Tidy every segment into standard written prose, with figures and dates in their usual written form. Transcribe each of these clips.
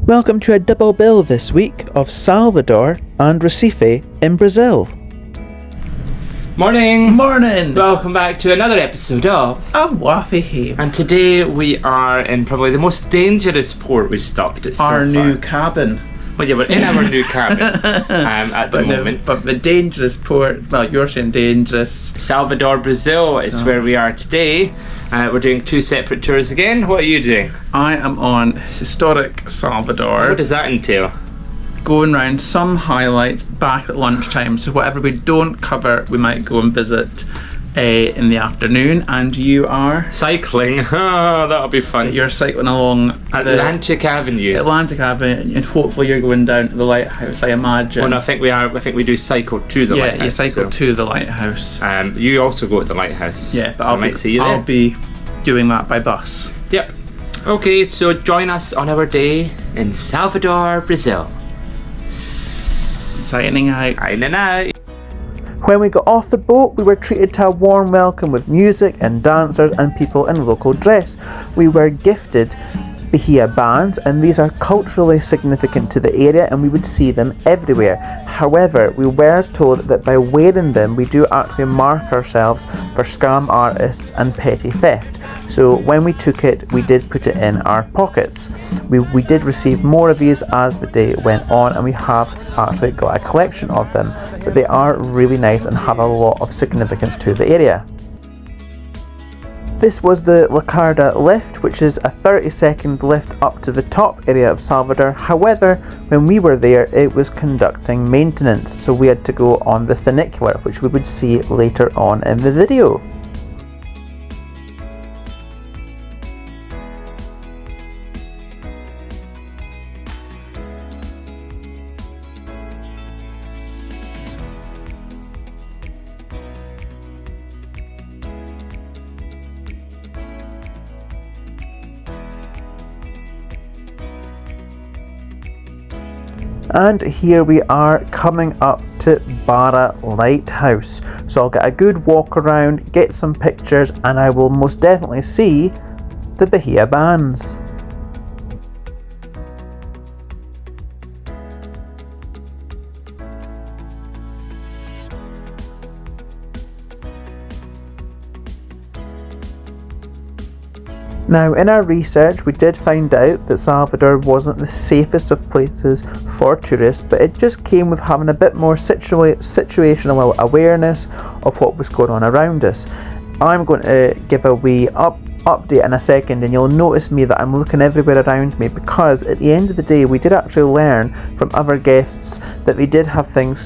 Welcome to a double bill this week of Salvador and Recife in Brazil. Morning! Morning! Welcome back to another episode of Waffy Here. And today we are in probably the most dangerous port we've stopped at so Our far. new cabin. Well, yeah, we're in our new cabin at the moment. But the dangerous port, well, you're saying dangerous. Salvador, Brazil is where we are today. We're doing two separate tours again. What are you doing? I am on historic Salvador. What does that entail? Going round some highlights back at lunchtime. So whatever we don't cover, we might go and visit in the afternoon. And you are? Cycling. Oh, that'll be fun. You're cycling along Atlantic Avenue. Atlantic Avenue, and hopefully you're going down to the lighthouse, I imagine. Well, no, I think we are. I think we do cycle to the lighthouse. Yeah, you cycle to the lighthouse. You also go to the lighthouse. Yeah, but so I might see you there. I'll be doing that by bus. Yep. Okay, so join us on our day in Salvador, Brazil. Signing out. Signing out. When we got off the boat, we were treated to a warm welcome with music and dancers and people in local dress. We were gifted Bahia bands, and these are culturally significant to the area and we would see them everywhere. However, we were told that by wearing them we do actually mark ourselves for scam artists and petty theft. So when we took it, we did put it in our pockets. We did receive more of these as the day went on, and we have actually got a collection of them, but they are really nice and have a lot of significance to the area. This was the La Carda lift, which is a 30-second lift up to the top area of Salvador. However, when we were there, it was conducting maintenance, so we had to go on the funicular, which we would see later on in the video. And here we are coming up to Barra Lighthouse. So I'll get a good walk around, get some pictures, and I will most definitely see the Bahia bands. Now, in our research, we did find out that Salvador wasn't the safest of places for tourists, but it just came with having a bit more situational awareness of what was going on around us. I'm going to give a wee update in a second, and you'll notice me that I'm looking everywhere around me, because at the end of the day we did actually learn from other guests that they did have things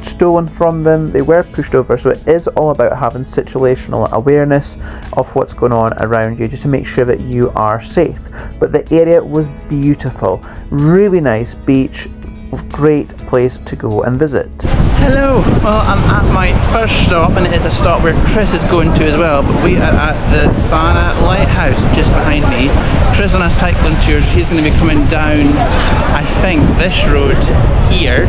stolen from them, they were pushed over, so it is all about having situational awareness of what's going on around you, just to make sure that you are safe. But the area was beautiful, really nice beach, great place to go and visit. Hello! Well, I'm at my first stop, and it is a stop where Chris is going to as well, but we are at the Barra Lighthouse just behind me. Chris on a cycling tour, he's going to be coming down, I think, this road here.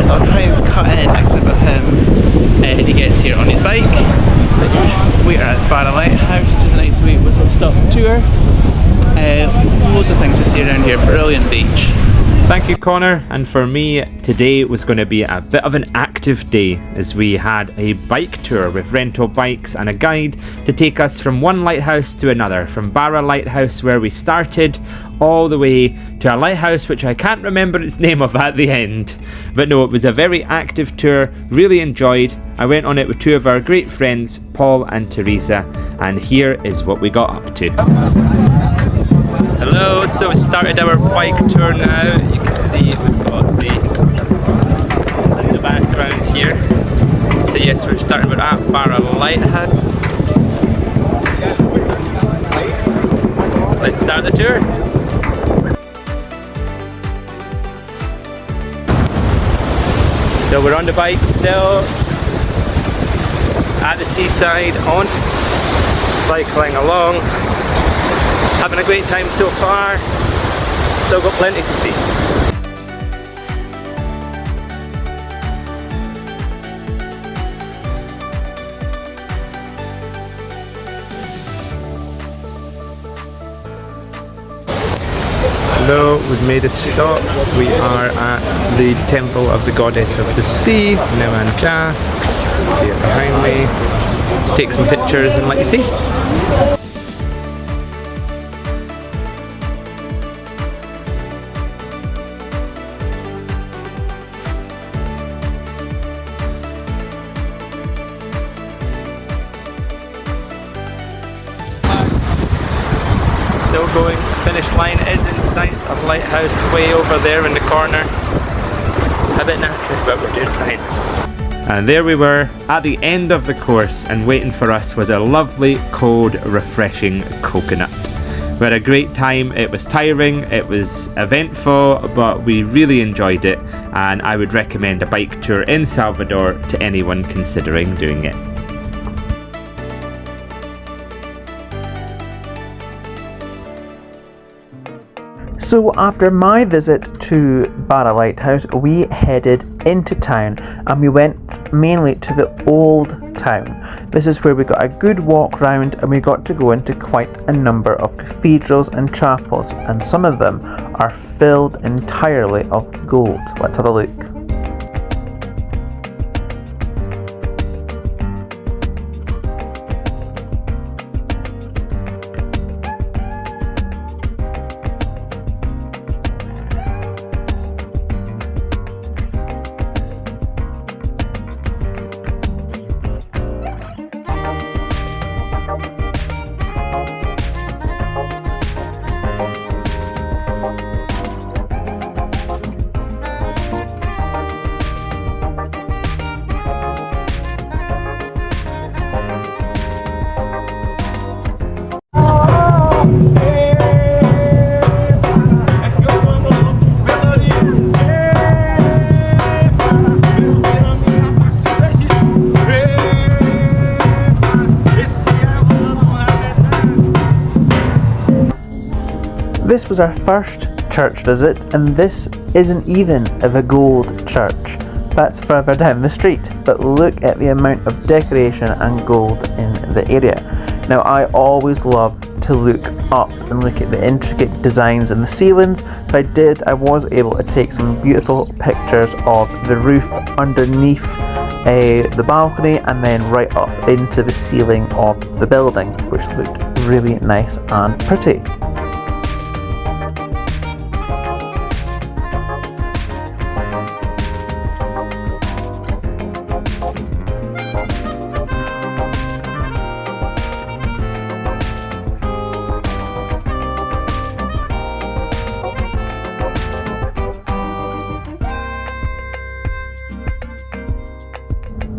So I'll try and cut in a clip of him if he gets here on his bike. We are at Barra Lighthouse, just a nice wee whistle stop tour. Loads of things to see around here, brilliant beach. Thank you, Connor. And for me, today was going to be a bit of an active day, as we had a bike tour with rental bikes and a guide to take us from one lighthouse to another, from Barra Lighthouse where we started all the way to a lighthouse which I can't remember its name of at the end. But no, it was a very active tour, really enjoyed. I went on it with two of our great friends, Paul and Teresa, and here is what we got up to. Hello, so we started our bike tour now. You can see we've got in the background here. So yes, we're starting with at Barra Lighthouse. Let's start the tour. So we're on the bike still at the seaside, on cycling along. Having a great time so far, still got plenty to see. though, we've made a stop. We are at the Temple of the Goddess of the Sea, Nemanja. See it behind me. Take some pictures and let you see. Still going, finish line is in sight, a lighthouse way over there in the corner. A bit knackered, but we're doing fine. And there we were at the end of the course, and waiting for us was a lovely, cold, refreshing coconut. We had a great time. It was tiring, it was eventful, but we really enjoyed it, and I would recommend a bike tour in Salvador to anyone considering doing it. So after my visit to Barra Lighthouse, we headed into town and we went mainly to the old town. This is where we got a good walk round and we got to go into quite a number of cathedrals and chapels, and some of them are filled entirely of gold. Let's have a look. This was our first church visit, and this isn't even of a gold church. That's further down the street, but look at the amount of decoration and gold in the area. Now I always love to look up and look at the intricate designs in the ceilings, so I was able to take some beautiful pictures of the roof underneath the balcony and then right up into the ceiling of the building, which looked really nice and pretty.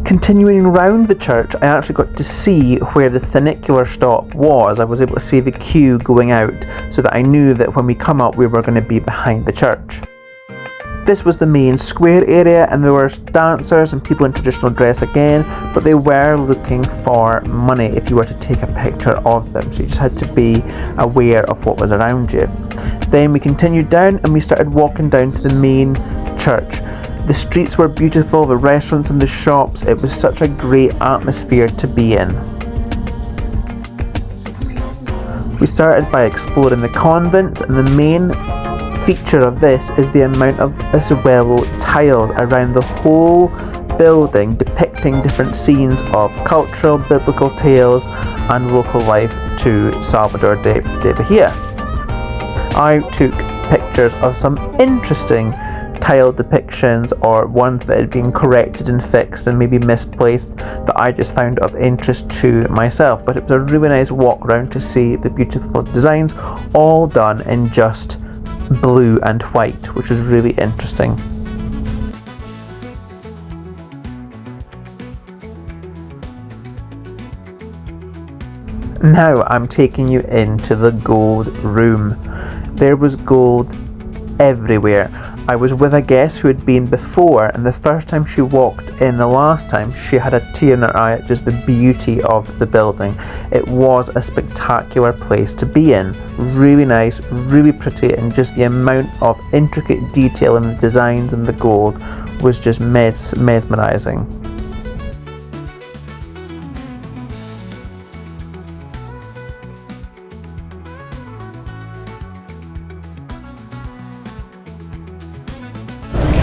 Continuing round the church, I actually got to see where the funicular stop was. I was able to see the queue going out, so that I knew that when we come up we were going to be behind the church. This was the main square area, and there were dancers and people in traditional dress again, but they were looking for money if you were to take a picture of them, so you just had to be aware of what was around you. Then we continued down and we started walking down to the main church. The streets were beautiful, the restaurants and the shops. It was such a great atmosphere to be in. We started by exploring the convent, and the main feature of this is the amount of azuelo tiles around the whole building, depicting different scenes of cultural, biblical tales and local life to Salvador de Bahia. I took pictures of some interesting tile depictions, or ones that had been corrected and fixed and maybe misplaced, that I just found of interest to myself. But it was a really nice walk around to see the beautiful designs, all done in just blue and white, which was really interesting. Now I'm taking you into the gold room. There was gold everywhere. I was with a guest who had been before, and the first time she walked in the last time, she had a tear in her eye at just the beauty of the building. It was a spectacular place to be in. Really nice, really pretty, and just the amount of intricate detail in the designs and the gold was just mesmerizing.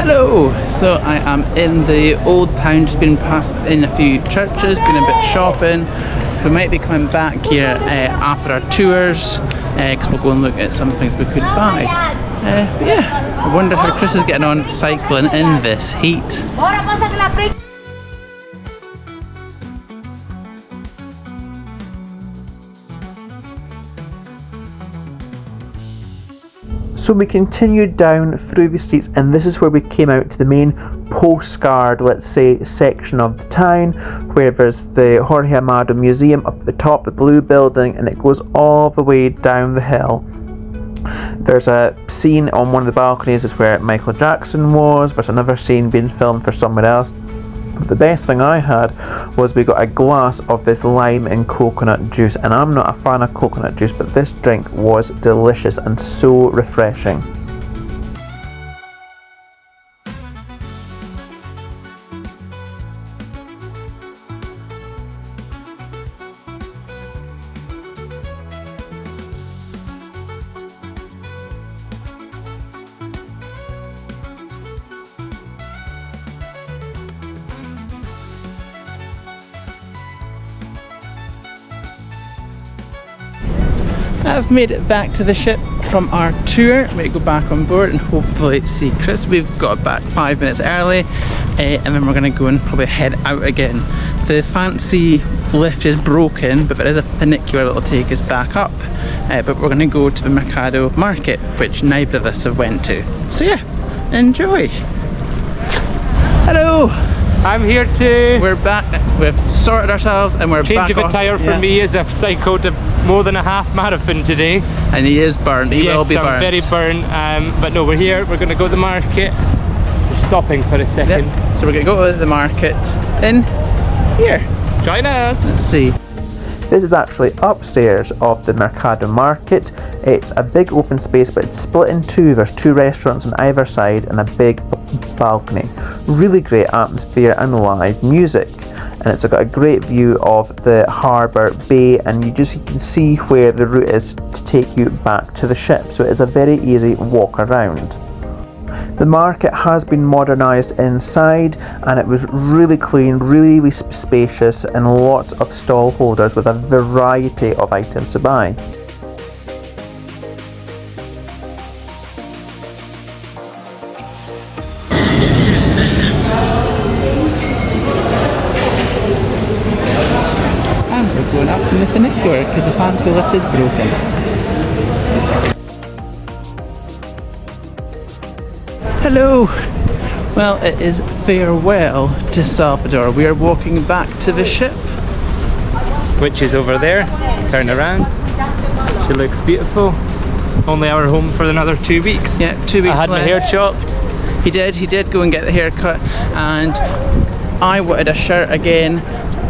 Hello! So I am in the old town, just been past in a few churches, been a bit shopping. We might be coming back here after our tours, because we'll go and look at some things we could buy. But yeah, I wonder how Chris is getting on cycling in this heat. So we continued down through the streets, and this is where we came out to the main postcard, let's say, section of the town, where there's the Jorge Amado Museum up at the top, the blue building, and it goes all the way down the hill. There's a scene on one of the balconies is where Michael Jackson was. There's another scene being filmed for someone else. The best thing I had was we got a glass of this lime and coconut juice, and I'm not a fan of coconut juice, but this drink was delicious and so refreshing. I've made it back to the ship from our tour. I'm going to go back on board and hopefully see Chris. We've got back 5 minutes early, and then we're going to go and probably head out again. The fancy lift is broken, but there is a funicular that will take us back up. But we're going to go to the Mercado Market, which neither of us have went to. So yeah, enjoy. Hello! I'm here too. We're back. We've sorted ourselves and we're back. Change of attire for me as I've cycled more than a half marathon today. And he is burnt. He will be burnt. I'm very burnt. But no, we're here. We're going to go to the market. We're stopping for a second. Yep. So we're going to go to the market in here. Join us. Let's see. This is actually upstairs of the Mercado Market. It's a big open space, but it's split in two. There's two restaurants on either side and a big balcony. Really great atmosphere and live music. And it's got a great view of the harbour bay, and you can see where the route is to take you back to the ship. So it is a very easy walk around. The market has been modernised inside, and it was really clean, really spacious, and lots of stall holders with a variety of items to buy. And we're going up in the funicular because the fancy lift is broken. Hello! Well, it is farewell to Salvador. We are walking back to the ship. Which is over there. Turn around. She looks beautiful. Only our home for another 2 weeks. Yeah, 2 weeks I had left. my hair chopped. He did go and get the haircut, and I wanted a shirt again,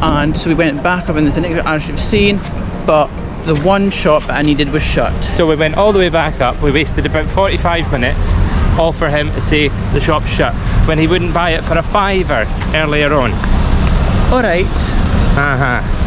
and so we went back up in the funicular as you've seen, but the one shop that I needed was shut. So we went all the way back up. We wasted about 45 minutes, all for him to say the shop's shut, when he wouldn't buy it for a £5 earlier on. Alright.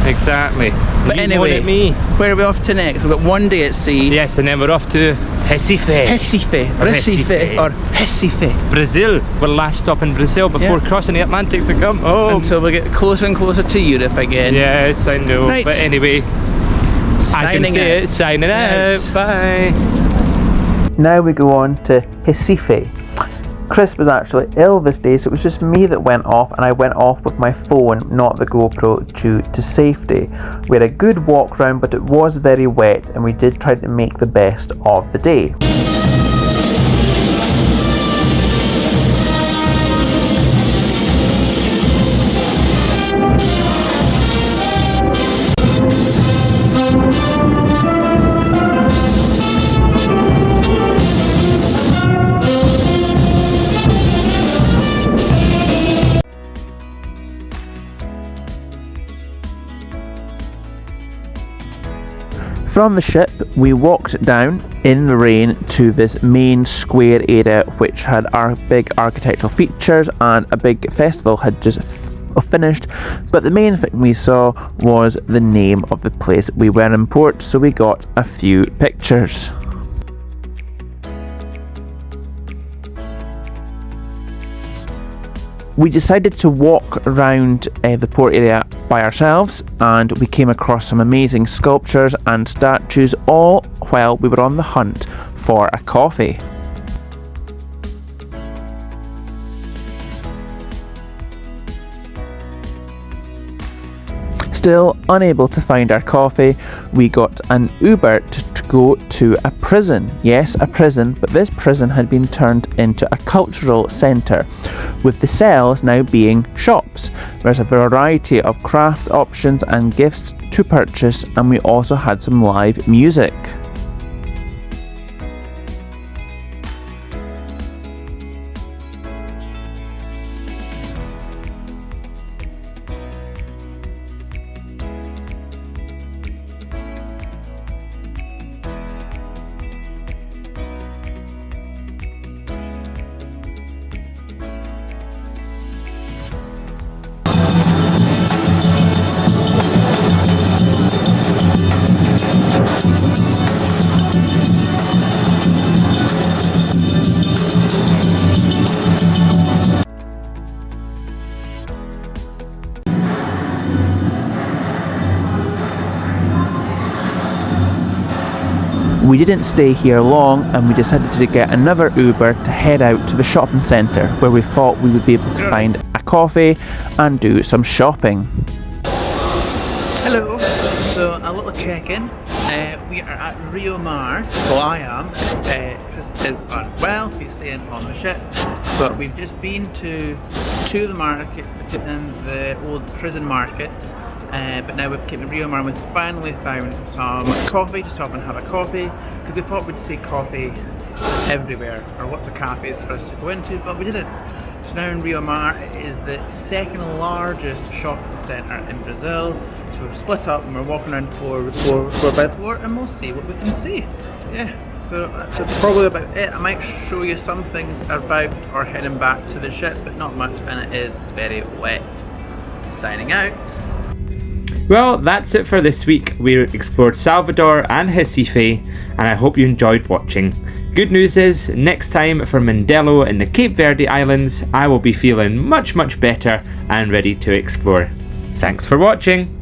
Exactly. But You anyway, wanted me. where are we off to next? We've got one day at sea. Yes, and then we're off to Recife. Recife, or Recife. Brazil. Our last stop in Brazil before crossing the Atlantic to come home. Until we get closer and closer to Europe again. Yes, I know. Right. But anyway, I can say it. Signing out. Bye. Now we go on to Recife. Chris was actually ill this day, so it was just me that went off, and I went off with my phone, not the GoPro, due to safety. We had a good walk round, but it was very wet, and we did try to make the best of the day. From the ship, we walked down in the rain to this main square area, which had our big architectural features, and a big festival had just finished. But the main thing we saw was the name of the place we were in port, so we got a few pictures. We decided to walk around the port area by ourselves, and we came across some amazing sculptures and statues, all while we were on the hunt for a coffee. Still unable to find our coffee, we got an Uber to go to a prison. Yes, a prison, but this prison had been turned into a cultural centre, with the cells now being shops. There's a variety of craft options and gifts to purchase, and we also had some live music. We didn't stay here long, and we decided to get another Uber to head out to the shopping centre, where we thought we would be able to find a coffee and do some shopping. Hello. So a little check-in. We are at Rio Mar. Well, I am. Chris is unwell. He's staying on the ship. But we've just been to two of the markets. We took in the old prison market. But now we've came to Rio Mar and we've finally found some coffee to stop and have a coffee, because we thought we'd see coffee everywhere, or lots of cafes for us to go into, but we didn't. So now in Rio Mar, it is the second largest shopping centre in Brazil. So we've split up and we're walking around floor by floor, and we'll see what we can see. Yeah, so that's probably about it. I might show you some things about or heading back to the ship, but not much, and it is very wet. Signing out. Well, that's it for this week. We explored Salvador and Recife, and I hope you enjoyed watching. Good news is, next time for Mindelo in the Cape Verde Islands, I will be feeling much better and ready to explore. Thanks for watching!